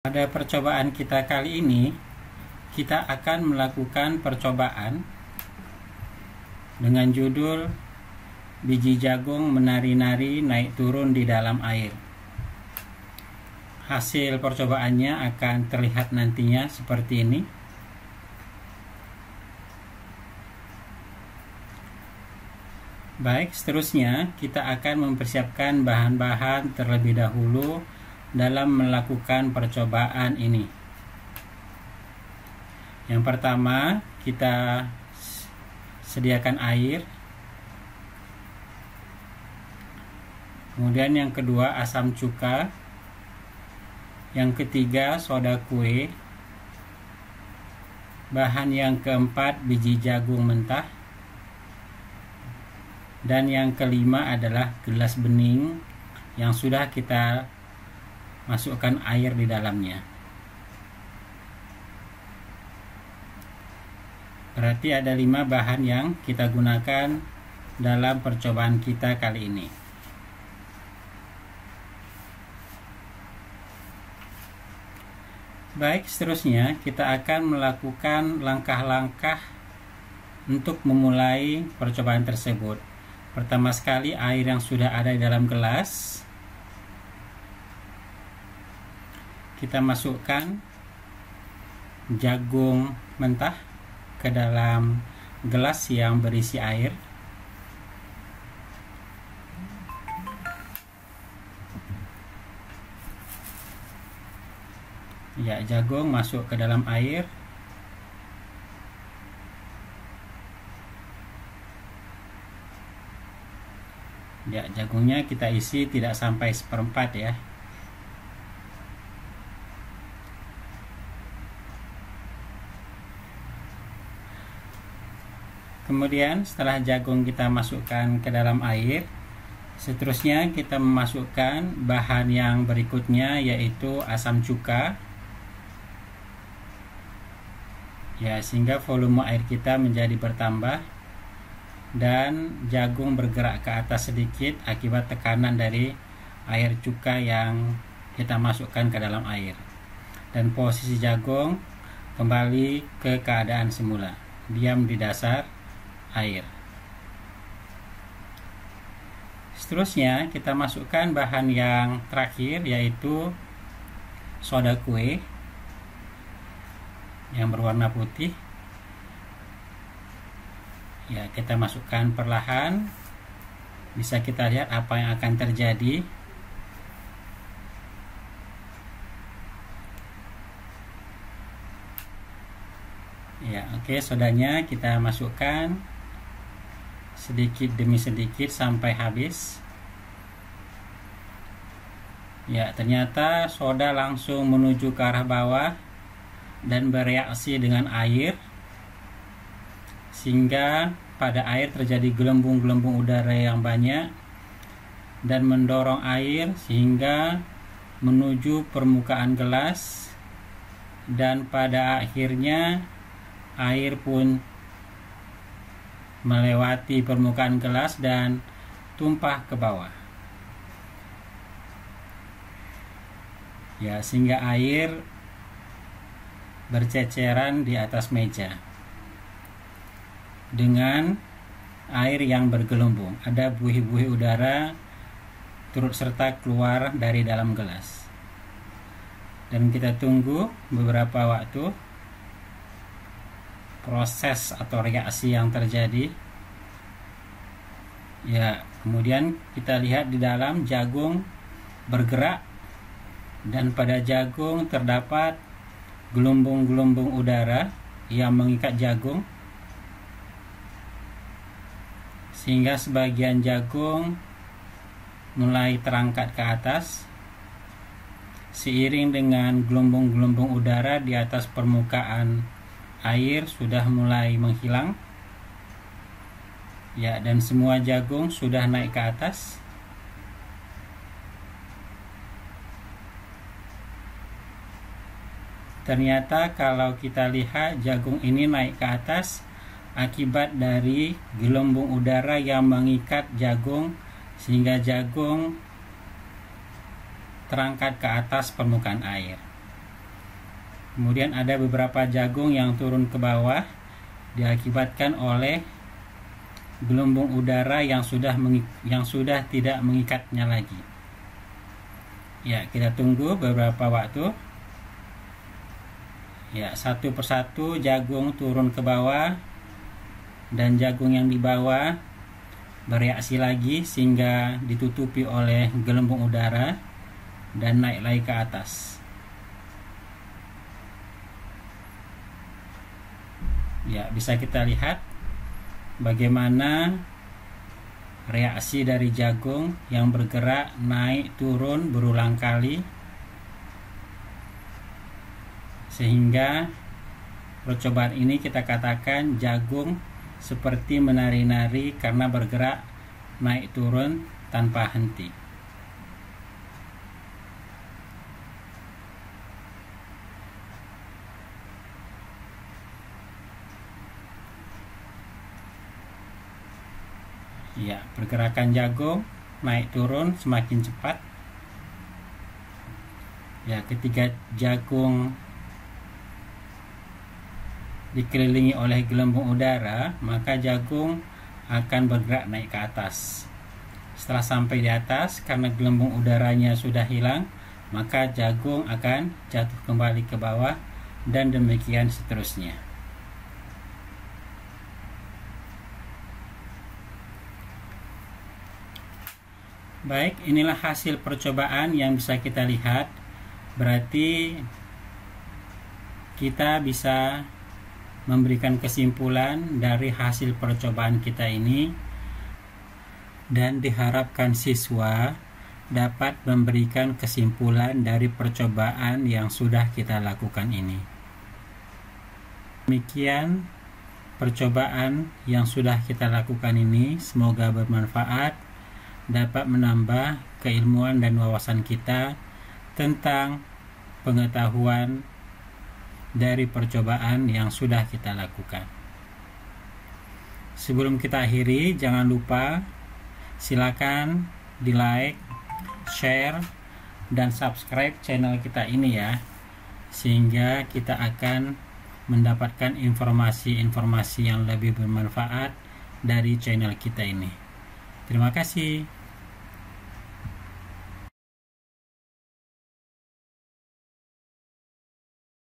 Pada percobaan kita kali ini, kita akan melakukan percobaan dengan judul biji jagung menari-nari naik turun di dalam air. Hasil percobaannya akan terlihat nantinya seperti ini. Baik, seterusnya kita akan mempersiapkan bahan-bahan terlebih dahulu dalam melakukan percobaan ini. Yang pertama, kita sediakan air. Kemudian yang kedua, asam cuka. Yang ketiga, soda kue. Bahan yang keempat, biji jagung mentah. Dan yang kelima adalah gelas bening yang sudah kita masukkan air di dalamnya. Berarti ada 5 bahan yang kita gunakan dalam percobaan kita kali ini. Baik, seterusnya kita akan melakukan langkah-langkah untuk memulai percobaan tersebut. Pertama sekali, air yang sudah ada di dalam gelas kita masukkan jagung mentah ke dalam gelas yang berisi air. Ya, jagung masuk ke dalam air. Ya, jagungnya kita isi tidak sampai 1/4 ya. Kemudian setelah jagung kita masukkan ke dalam air, seterusnya kita memasukkan bahan yang berikutnya, yaitu asam cuka. Ya, sehingga volume air kita menjadi bertambah dan jagung bergerak ke atas sedikit akibat tekanan dari air cuka yang kita masukkan ke dalam air. Dan posisi jagung kembali ke keadaan semula, diam di dasar air. Seterusnya kita masukkan bahan yang terakhir, yaitu soda kue yang berwarna putih. Ya, kita masukkan perlahan. Bisa kita lihat apa yang akan terjadi. Ya, oke, sodanya kita masukkan sedikit demi sedikit sampai habis. Ya, ternyata soda langsung menuju ke arah bawah dan bereaksi dengan air, sehingga pada air terjadi gelembung-gelembung udara yang banyak dan mendorong air sehingga menuju permukaan gelas, dan pada akhirnya air pun melewati permukaan gelas dan tumpah ke bawah. Ya, sehingga air berceceran di atas meja dengan air yang bergelembung. Ada buih-buih udara turut serta keluar dari dalam gelas. Dan kita tunggu beberapa waktu proses atau reaksi yang terjadi. Ya, kemudian kita lihat di dalam jagung bergerak, dan pada jagung terdapat gelombung-gelombung udara yang mengikat jagung, sehingga sebagian jagung mulai terangkat ke atas seiring dengan gelombung-gelombung udara di atas permukaan air sudah mulai menghilang. Ya, dan semua jagung sudah naik ke atas. Ternyata kalau kita lihat, jagung ini naik ke atas akibat dari gelembung udara yang mengikat jagung, sehingga jagung terangkat ke atas permukaan air. Kemudian ada beberapa jagung yang turun ke bawah diakibatkan oleh gelembung udara yang sudah tidak mengikatnya lagi. Ya, kita tunggu beberapa waktu. Ya, satu persatu jagung turun ke bawah, dan jagung yang di bawah bereaksi lagi sehingga ditutupi oleh gelembung udara dan naik lagi ke atas. Ya, bisa kita lihat bagaimana reaksi dari jagung yang bergerak naik turun berulang kali, sehingga percobaan ini kita katakan jagung seperti menari-nari karena bergerak naik turun tanpa henti. Ya, pergerakan jagung naik turun semakin cepat. Ya, ketika jagung dikelilingi oleh gelembung udara, maka jagung akan bergerak naik ke atas. Setelah sampai di atas, karena gelembung udaranya sudah hilang, maka jagung akan jatuh kembali ke bawah, dan demikian seterusnya. Baik, inilah hasil percobaan yang bisa kita lihat. Berarti kita bisa memberikan kesimpulan dari hasil percobaan kita ini, dan diharapkan siswa dapat memberikan kesimpulan dari percobaan yang sudah kita lakukan ini. Demikian percobaan yang sudah kita lakukan ini, semoga bermanfaat, dapat menambah keilmuan dan wawasan kita tentang pengetahuan dari percobaan yang sudah kita lakukan. Sebelum kita akhiri, jangan lupa silakan di like, share, dan subscribe channel kita ini ya, sehingga kita akan mendapatkan informasi-informasi yang lebih bermanfaat dari channel kita ini. Terima kasih.